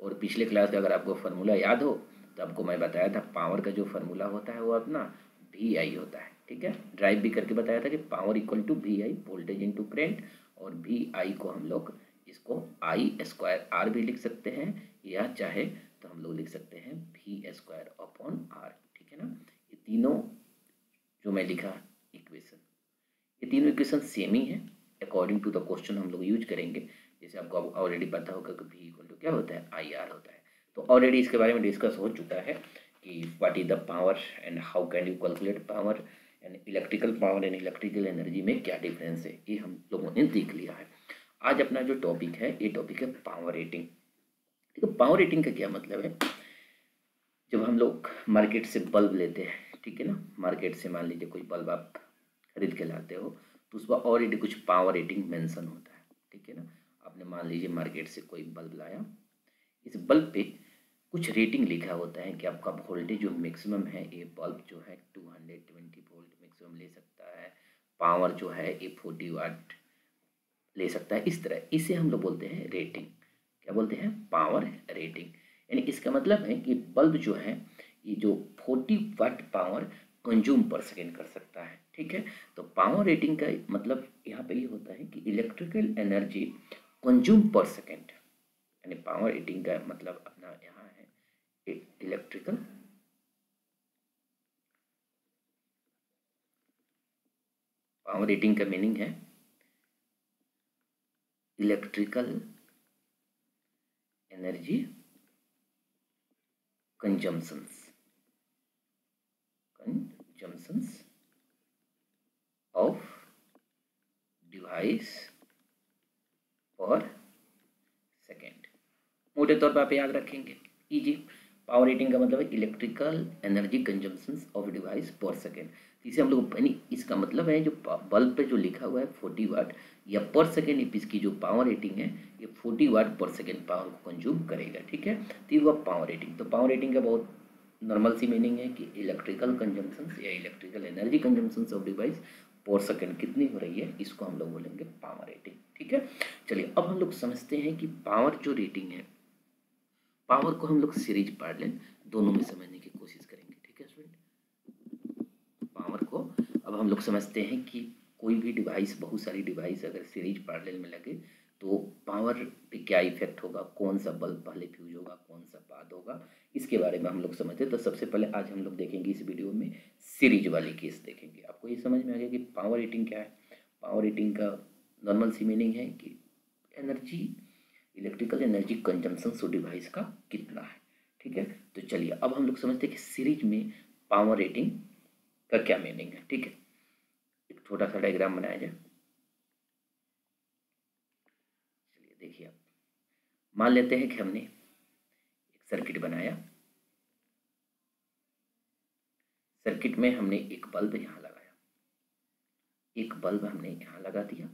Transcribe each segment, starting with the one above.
और पिछले क्लास का अगर आपको फार्मूला याद हो तो आपको मैं बताया था पावर का जो फार्मूला होता है वो अपना वी आई होता है, ठीक है। ड्राइव भी करके बताया था कि power equal to V I, voltage into current, और वी आई को हम लोग इसको आई स्क्वायर आर भी लिख सकते हैं, या चाहे तो हम लोग लिख सकते हैं वी स्क्वायर अपॉन आर, ठीक है ना। ये तीनों जो मैं लिखा इक्वेशन, ये तीनों इक्वेशन सेम ही है। अकॉर्डिंग टू द क्वेश्चन हम लोग यूज करेंगे। जैसे आपको ऑलरेडी पता होगा कि v इक्वल टू क्या होता है, आई आर होता है। तो ऑलरेडी इसके बारे में डिस्कस हो चुका है कि what is the power and how can you calculate power and electrical power and electrical energy में क्या डिफरेंस है, ये हम लोगों ने देख लिया है। आज अपना जो टॉपिक है ये टॉपिक है पावर रेटिंग। देखो पावर रेटिंग का क्या मतलब है, जब हम लोग मार्केट से बल्ब लेते हैं, ठीक है ना, मार्केट से मान लीजिए कोई बल्ब आप खरीद के लाते हो तो उसका ऑलरेडी कुछ पावर रेटिंग मेंशन होता है, ठीक है ना। आपने मान लीजिए मार्केट से कोई बल्ब लाया, इस बल्ब पे कुछ रेटिंग लिखा होता है कि आपका वोल्टेज जो मैक्सिमम है, ये बल्ब जो है 220 वोल्ट मैक्सिमम ले सकता है, पावर जो है ये 40 वाट ले सकता है। इस तरह इसे हम लोग बोलते हैं रेटिंग। क्या बोलते हैं, पावर रेटिंग। यानी इसका मतलब है कि बल्ब जो है ये जो 40 वाट पावर कंज्यूम पर सेकेंड कर सकता है, ठीक है। तो पावर रेटिंग का मतलब यहाँ पे ये होता है कि इलेक्ट्रिकल एनर्जी कंज्यूम पर सेकेंड, यानी पावर रेटिंग का मतलब अपना यहाँ है इलेक्ट्रिकल पावर रेटिंग का मीनिंग है electrical energy consumptions of device पर सेकेंड। मोटे तौर पर आप याद रखेंगे, इजी। पावर रेटिंग का मतलब है electrical energy consumption of device पर सेकेंड। इसे हम लोग यानी इसका मतलब है जो बल्ब पे जो लिखा हुआ है 40 वाट या पर सेकेंड, इसकी जो पावर रेटिंग है ये 40 वाट पर सेकेंड पावर को कंज्यूम करेगा, ठीक है। तो ये हुआ पावर रेटिंग। तो पावर रेटिंग का बहुत नॉर्मल सी मीनिंग है कि इलेक्ट्रिकल कंजम्पशन या electrical energy consumption of device पर सेकेंड कितनी हो रही है, इसको हम लोग बोलेंगे पावर रेटिंग, ठीक है। चलिए अब हम लोग समझते हैं कि पावर जो रेटिंग है, पावर को हम लोग सीरीज पैरेलल दोनों में समझने की कोशिश करेंगे, ठीक है स्टूडेंट। पावर को अब हम लोग समझते हैं कि कोई भी डिवाइस, बहुत सारी डिवाइस अगर सीरीज पैरेलल में लगे तो पावर पे क्या इफेक्ट होगा, कौन सा बल्ब पहले फ्यूज होगा, कौन सा बाद होगा, इसके बारे में हम लोग समझते हैं। तो सबसे पहले आज हम लोग देखेंगे इस वीडियो में सीरीज वाली केस देखेंगे। आपको ये समझ में आ गया कि पावर रेटिंग क्या है। पावर रेटिंग का नॉर्मल सी मीनिंग है कि energy, electrical energy consumption so device का कितना है, ठीक है। तो चलिए अब हम लोग समझते हैं कि सीरीज में पावर रेटिंग का क्या मीनिंग है, ठीक है। एक छोटा सा डायग्राम बनाया जाए। चलिए देखिए, आप मान लेते हैं कि हमने एक सर्किट बनाया, सर्किट में हमने एक बल्ब यहाँ लगाया, एक बल्ब हमने यहाँ लगा दिया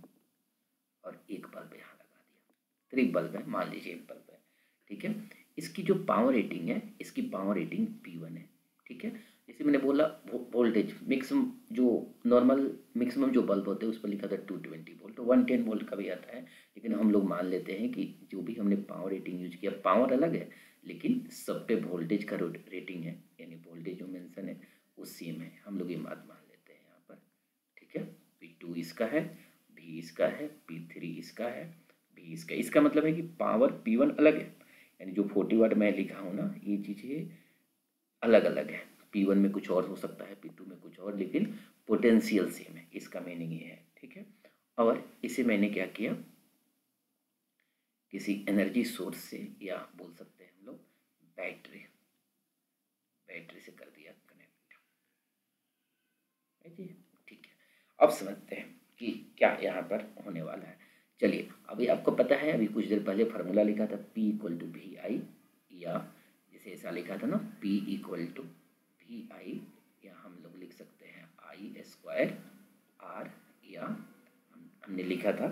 और एक बल्ब यहाँ लगा दिया। 3 बल्ब है, मान लीजिए एक बल्ब है, ठीक है। इसकी जो पावर रेटिंग है, इसकी पावर रेटिंग P1 है, ठीक है। जैसे मैंने बोला वोल्टेज मैक्सिमम, जो नॉर्मल मैक्सिमम जो बल्ब होते हैं उस पर लिखा था 220 वोल्ट, 110 वोल्ट का भी आता है, लेकिन हम लोग मान लेते हैं कि जो भी हमने पावर रेटिंग यूज किया, पावर अलग है लेकिन सब पे वोल्टेज का रेटिंग है, यानी वोल्टेज जो मेंशन है वो सेम है। हम लोग ये बात मान लेते हैं यहाँ पर, ठीक है। P2 इसका है, V इसका है, P3 इसका है, V इसका मतलब है कि पावर P1 अलग है, यानी जो 40 वाट मैं लिखा हूँ ना, ये चीज़ें अलग अलग है। P1 में कुछ और हो सकता है, P2 में कुछ और, लेकिन पोटेंशियल सेम है, इसका मीनिंग ये है, ठीक है। और इसे मैंने क्या किया, किसी एनर्जी सोर्स से, या बोल सकते हैं हम लोग बैटरी, बैटरी से कर दिया कनेक्ट, ठीक है। अब समझते हैं कि क्या यहाँ पर होने वाला है। चलिए अभी आपको पता है, अभी कुछ देर पहले फार्मूला लिखा था P इक्वल टू वी आई, या जैसे ऐसा लिखा था ना P इक्वल टू वी आई, या हम लोग लिख सकते हैं आई स्क्वायर आर, या हमने लिखा था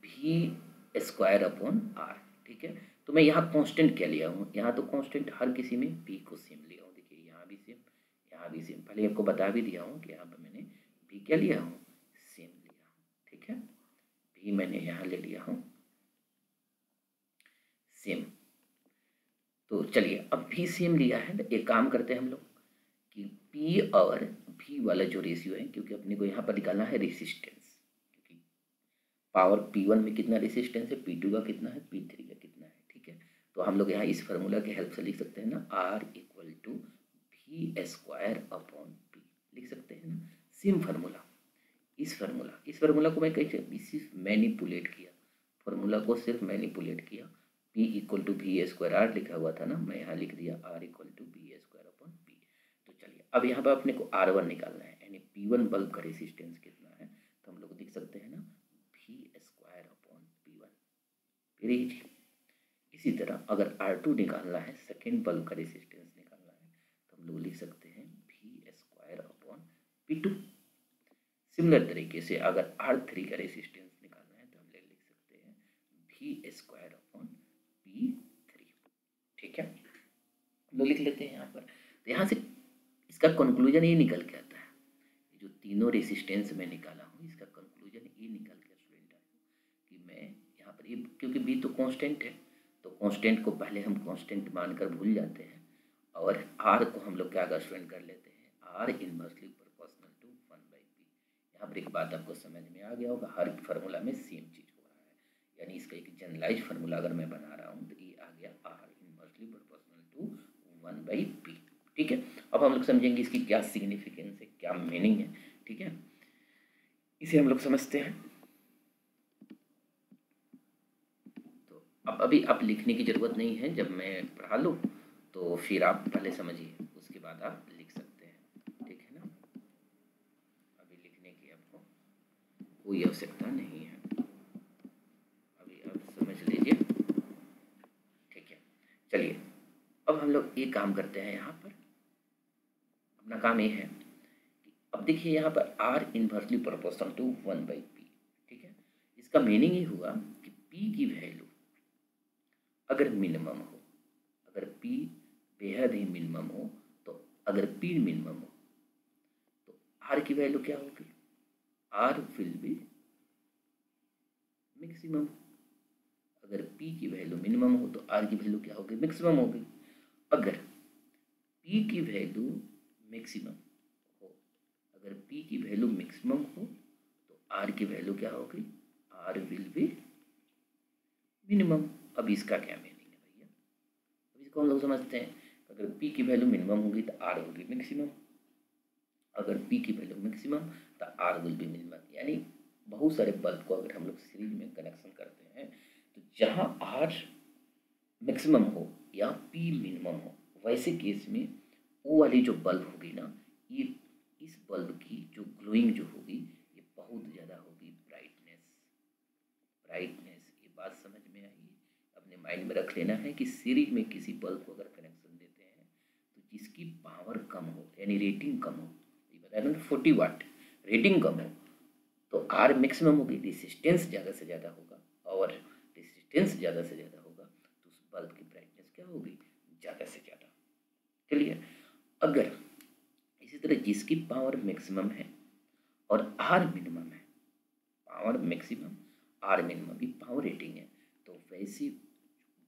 वी स्क्वायर अपॉन आर, ठीक है। तो मैं यहाँ कांस्टेंट क्या लिया हूँ, यहाँ तो कांस्टेंट हर किसी में P को सेम लिया हूँ। देखिए यहाँ भी सेम, यहाँ भी सेम, पहले आपको बता भी दिया हूँ कि यहाँ पर मैंने P क्या लिया हूँ, सेम लिया हूँ, ठीक है। P मैंने यहाँ ले लिया हूँ सेम। तो चलिए अब भी सेम लिया है, एक काम करते हैं हम लोग कि P और V वाला जो रेशियो है, क्योंकि अपने को यहाँ पर निकालना है रेसिस्टेंस, क्योंकि पावर P1 में कितना रेसिस्टेंस है, P2 का कितना है, P3 का कितना है, ठीक है। तो हम लोग यहाँ इस फार्मूला के हेल्प से लिख सकते हैं ना, R equal to V square upon P, लिख सकते हैं ना, सेम फार्मूला। इस फार्मूला को मैं कैसे सिर्फ मैनिपुलेट किया, फार्मूला को सिर्फ मैनिपुलेट किया। P equal to V square R लिखा हुआ था ना, मैं यहाँ लिख दिया R equal to V square upon P। तो चलिए अब यहाँ पर अपने को R1 निकालना है, यानी P1 बल्ब का रेसिस्टेंस कितना है, तो हम लोग देख सकते हैं ना V square upon P1, very easy. इसी तरह अगर R2 निकालना है, सेकेंड बल्ब का रेसिस्टेंस निकालना है, तो हम लोग लिख सकते हैं V square upon P2। Similar तरीके से अगर R3 का रेसिस्टेंस निकालना है, तो हम लिख सकते हैं V स्क्वायर अपॉन P3, ठीक है। हम लोग लिख लेते हैं यहाँ पर। तो यहाँ से इसका कंक्लूजन ये निकल के आता है, जो तीनों रेसिस्टेंस मैं निकाला हूँ, इसका कंक्लूजन ये निकल के स्टूडेंट आया कि मैं यहाँ पर ये, क्योंकि B तो कांस्टेंट है, तो कांस्टेंट को पहले हम कांस्टेंट मानकर भूल जाते हैं, और R को हम लोग क्या का स्टूडेंट कर लेते हैं, R inversely proportional to 1/P। यहाँ पर एक बात आपको समझ में आ गया होगा, हर फार्मूला में सेम चीज़ हो रहा है, यानी इसका एक जनरलाइज फार्मूला अगर मैं बना रहा हूँ तो ये आ गया R inversely proportional to 1/P, ठीक है। अब हम लोग समझेंगे इसकी क्या सिग्निफिकेंस है, क्या मीनिंग है, ठीक है, इसे हम लोग समझते हैं। तो अब अभी आप लिखने की ज़रूरत नहीं है, जब मैं पढ़ा लूँ तो फिर आप पहले समझिए, उसके बाद आप लिख सकते हैं, ठीक है ना। अभी लिखने की आपको कोई आवश्यकता नहीं है, अभी आप समझ लीजिए, ठीक है। चलिए अब हम लोग ये काम करते हैं, यहाँ पर अपना काम ये है कि अब देखिए यहाँ पर R inversely proportional to 1/P, ठीक है। इसका मीनिंग ये हुआ कि P की वैल्यू अगर मिनिमम हो, अगर P बेहद ही मिनिमम हो, तो अगर P मिनिमम हो तो R की वैल्यू क्या होगी, R विल बी मैक्सिमम। अगर P की वैल्यू मिनिमम हो तो R की वैल्यू क्या होगी, मैक्सिमम होगी। अगर P की वैल्यू मैक्सिमम हो, अगर P की वैल्यू मैक्सिमम हो तो R की वैल्यू क्या होगी, R विल बी मिनिमम। अब इसका क्या मीनिंग है भैया, अब इसको हम लोग समझते हैं। अगर P की वैल्यू मिनिमम होगी तो R होगी मैक्सिमम, अगर P की वैल्यू मैक्सिमम तो R विल बी मिनिमम। यानी बहुत सारे बल्ब को अगर हम लोग सीरीज में कनेक्शन करते हैं, तो जहाँ R मैक्सिमम हो या P मिनिमम हो, वैसे केस में वो वाली जो बल्ब होगी ना, ये इस बल्ब की जो ग्लोइंग जो होगी ये बहुत ज़्यादा होगी, ब्राइटनेस, ये बात समझ में आई। अपने माइंड में रख लेना है कि सीरीज में किसी बल्ब को अगर कनेक्शन देते हैं तो जिसकी पावर कम हो, यानी रेटिंग कम हो, ये बताया ना 40 वाट, रेटिंग कम हो तो R मैक्सिमम होगी, रेसिस्टेंस ज़्यादा से ज़्यादा होगा, और रेसिस्टेंस ज़्यादा से ज़्यादा होगा तो उस बल्ब की ब्राइटनेस क्या होगी, ज़्यादा से ज़्यादा। क्लियर। अगर इसी तरह जिसकी पावर मैक्सिमम है और R मिनिमम है, पावर मैक्सिमम R मिनिमम भी पावर रेटिंग है, तो वैसी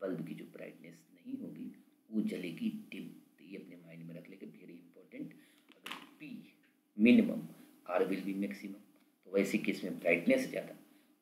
बल्ब की जो ब्राइटनेस नहीं होगी वो जलेगी डिम। तो ये अपने माइंड में रख लेके, वेरी इंपॉर्टेंट। अगर P minimum R will be maximum, तो वैसे केस में ब्राइटनेस ज़्यादा,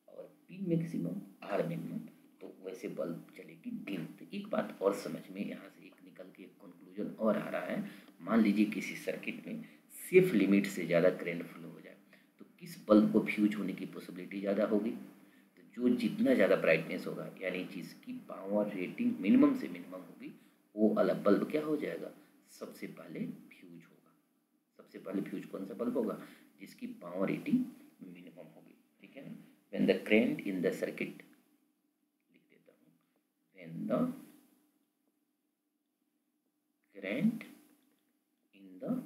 और P मैक्सिमम R मिनिमम, तो वैसे बल्ब चलेगी डिम। तो एक बात और समझ में यहाँ से एक निकल के कंक्लूजन और आ रहा है, मान लीजिए किसी सर्किट में सेफ लिमिट से ज़्यादा करंट फ्लो हो जाए तो किस बल्ब को फ्यूज होने की पॉसिबिलिटी ज़्यादा होगी, तो जो जितना ज़्यादा ब्राइटनेस होगा, यानी जिसकी पावर रेटिंग मिनिमम से मिनिमम होगी, वो वाला बल्ब क्या हो जाएगा, सबसे पहले फ्यूज होगा। सबसे पहले फ्यूज कौन सा बल्ब होगा, जिसकी पावर रेटिंग मिनिमम होगी, ठीक है ना। When the current in the circuit, लिख देता हूँ, when the current in the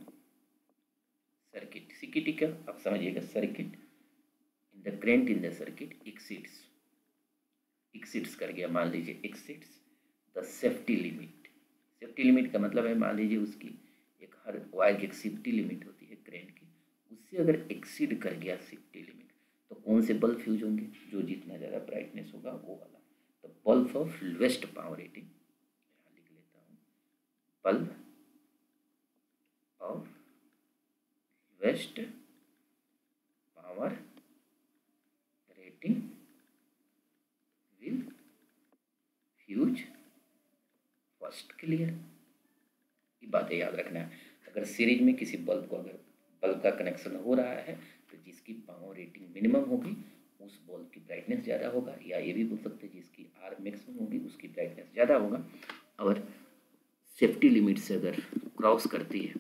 circuit, circuit क्या आप समझिएगा, circuit in the current in the circuit exceeds कर गया, मान लीजिए exceeds the safety limit. Safety limit का मतलब है, मान लीजिए उसकी एक हर वायर की एक सेफ्टी लिमिट होती है करंट की, उससे अगर एक्सीड कर गया सेफ्टी लिमिट, तो कौन से बल्ब फ्यूज होंगे, जो जितना ज़्यादा ब्राइटनेस होगा वो वाला। तो bulb of lowest power rating, यहाँ लिख लेता हूँ, bulb of lowest power rating will fuse first। Clear? ये बातें याद रखना है। अगर सीरीज में किसी बल्ब को अगर बल्ब का कनेक्शन हो रहा है तो जिसकी पावर रेटिंग मिनिमम होगी उस बल्ब की ब्राइटनेस ज़्यादा होगा, या ये भी बोल सकते हैं जिसकी आर मैक्सिमम होगी उसकी ब्राइटनेस ज़्यादा होगा। और सेफ्टी लिमिट से अगर क्रॉस करती है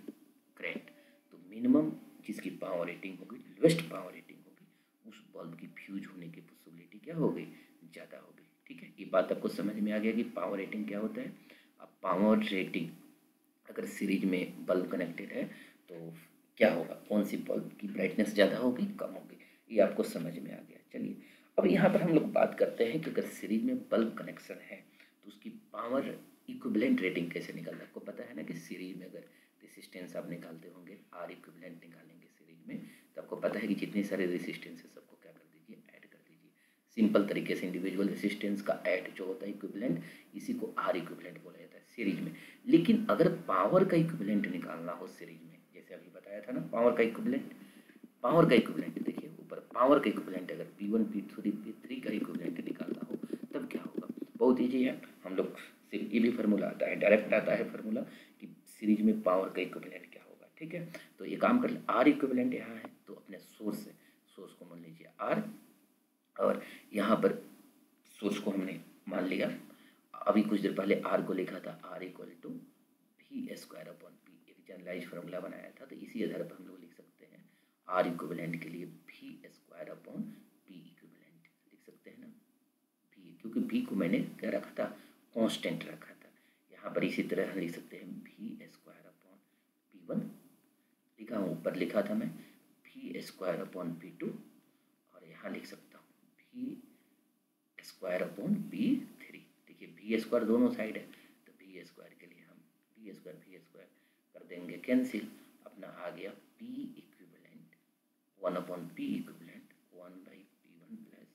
करंट तो मिनिमम जिसकी पावर रेटिंग होगी, लोएस्ट पावर रेटिंग होगी, उस बल्ब की फ्यूज होने की पॉसिबिलिटी क्या हो गई, ज़्यादा हो गई। ठीक है, ये बात आपको समझ में आ गया कि पावर रेटिंग क्या होता है। अब पावर रेटिंग अगर सीरीज में बल्ब कनेक्टेड है तो क्या होगा, कौन सी बल्ब की ब्राइटनेस ज़्यादा होगी, कम होगी, ये आपको समझ में आ गया। चलिए अब यहाँ पर हम लोग बात करते हैं कि अगर सीरीज में बल्ब कनेक्शन है तो उसकी पावर इक्विवेलेंट रेटिंग कैसे निकालना। आपको पता है ना कि सीरीज में अगर रेसिस्टेंस आप निकालते होंगे, आर इक्विवेलेंट निकालेंगे सीरीज में, तो आपको पता है कि जितने सारे रेसिस्टेंस है सबको क्या कर दीजिए, ऐड कर दीजिए। सिंपल तरीके से इंडिविजुअल रेसिस्टेंस का ऐड जो होता है इक्विवेलेंट, इसी को आर इक्विवेलेंट बोला जाता है सीरीज में। लेकिन अगर पावर का इक्विवेलेंट निकालना हो सीरीज में, जैसे अभी बताया था ना पावर का इक्विवेलेंट, पावर का इक्विवेलेंट देखिए ऊपर, पावर का इक्विवेलेंट अगर P1 P2 P3 का इक्विवेलेंट निकालना हो तब क्या होगा, बहुत ईजी है। हम लोग सिर्फ ये भी फार्मूला आता है, डायरेक्ट आता है फार्मूला कि सीरीज में पावर का इक्विवेलेंट क्या होगा। ठीक है, तो ये काम कर ले, आर इक्विवेलेंट यहाँ है तो अपने सोर्स से, सोर्स को मान लीजिए आर, और यहाँ पर सोर्स को हमने मान लिया, अभी कुछ देर पहले आर को लिखा था R equal to V square upon P, एक जनरलाइज फार्मूला बनाया था, तो इसी आधार पर हम लोग लिख सकते हैं आर इक्विवेलेंट के लिए V square upon P equivalent लिख सकते हैं ना, वी, क्योंकि वी को मैंने क्या रखा था, कांस्टेंट रखा था। यहाँ पर इसी तरह हम लिख सकते हैं वी स्क्वायर अपॉन P1 लिखा हूँ, ऊपर लिखा था मैं वी स्क्वायर अपॉन P2, और यहाँ लिख सकता हूँ वी स्क्वायर अपॉन P3। देखिए वी स्क्वायर दोनों साइड है, तो वी स्क्वायर के लिए हम वी स्क्वायर कर देंगे कैंसिल, अपना आ गया P equivalent 1 upon P equivalent 1 by P1 plus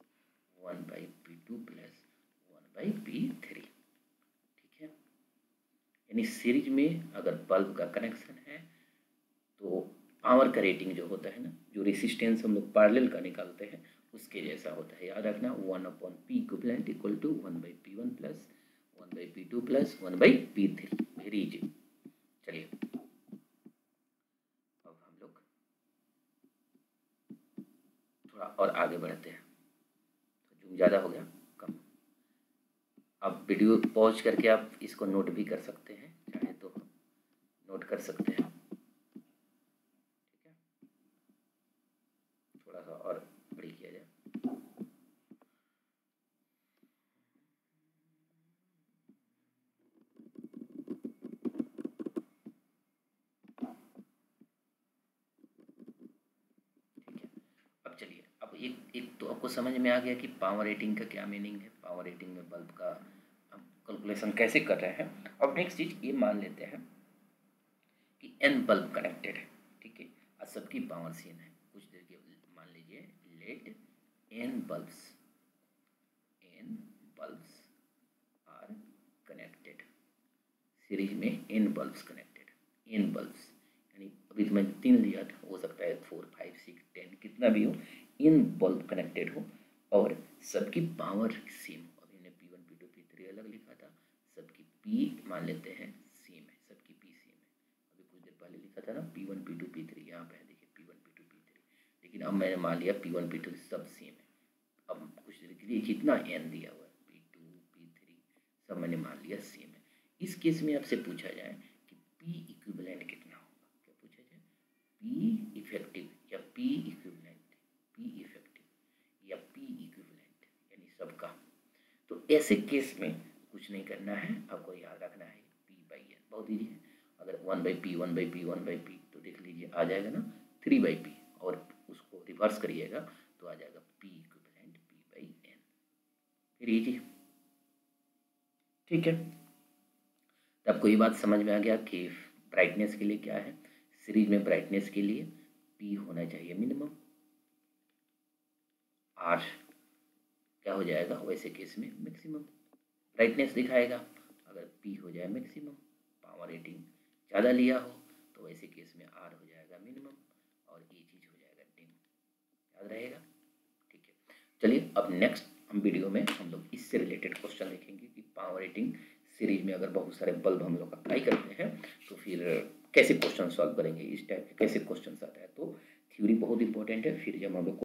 1 by P2 plus 1 by P3। ठीक है, यानी सीरीज में अगर बल्ब का कनेक्शन है तो पावर का रेटिंग जो होता है ना, जो रेसिस्टेंस हम लोग पैरेलल का निकालते हैं उसके जैसा होता है, याद रखना 1 upon P equivalent equal to 1 by P1 plus 1 by P2 plus 1 by P3। Very easy. चलिए अब हम लोग थोड़ा और आगे बढ़ते हैं, तो जूम ज़्यादा हो गया कम। आप वीडियो पॉज करके आप इसको नोट भी कर सकते हैं, चाहे तो नोट कर सकते हैं। ठीक है, थोड़ा सा और बड़ी किया जाए। अब चलिए, अब एक तो आपको समझ में आ गया कि पावर रेटिंग का क्या मीनिंग है, पावर रेटिंग में बल्ब का हम कैलकुलेशन कैसे कर रहे हैं। अब नेक्स्ट चीज ये मान लेते हैं कि n बल्ब कनेक्टेड है, ठीक है, और सबकी पावर सेम है। कुछ देर के मान लीजिए let n bulbs are connected, series में n bulbs connected, n bulbs यानी अभी तो मैंने 3 लिया था, हो सकता है 4 5 6 10 कितना भी हो, इन बल्ब कनेक्टेड हो और सबकी पावर सेम हो। अभी हमने P1 P2 P3 अलग लिखा था, सबकी P मान लेते हैं सेम है, सबकी P सेम है। अभी कुछ देर पहले लिखा था ना P1 P2 P3, यहाँ पे देखिए P1 P2 P3, लेकिन अब मैंने मान लिया P1 P2 सब सेम है। अब कुछ देर के लिए जितना n दिया हुआ है P2 P3 सब मैंने मान लिया सेम है। इस केस में आपसे पूछा जाए कि P इक्विवेलेंट कितना होगा, क्या पूछा जाए, P इफेक्टिव या P इक्विवेलेंट, P इफेक्टिव या P इक्विवेलेंट यानी सबका। तो ऐसे केस में कुछ नहीं करना है, आपको याद रखना है P बाई N, बहुत ईजी है। अगर 1 by P 1 by P 1 by P तो देख लीजिए आ जाएगा ना 3 बाई P, और उसको रिवर्स करिएगा तो आ जाएगा P equivalent P by N। फिर ईजी, ठीक है। तो आपको ये बात समझ में आ गया कि ब्राइटनेस के लिए क्या है, सीरीज में ब्राइटनेस के लिए P होना चाहिए मिनिमम, R क्या हो जाएगा वैसे केस में मैक्सिमम ब्राइटनेस दिखाएगा। अगर P हो जाए मैक्सिमम, पावर पावर रेटिंग ज़्यादा लिया हो तो वैसे केस में आर हो जाएगा मिनिमम और ई चीज हो जाएगा डिम। याद रहेगा? ठीक है, चलिए अब नेक्स्ट हम वीडियो में हम लोग इससे रिलेटेड क्वेश्चन देखेंगे कि पावर रेटिंग सीरीज में अगर बहुत सारे बल्ब हम लोग अप्लाई करते हैं तो फिर कैसे क्वेश्चन सॉल्व करेंगे, इस टाइप के कैसे क्वेश्चन आता है। तो थ्योरी बहुत इंपॉर्टेंट है, फिर जब हम लोग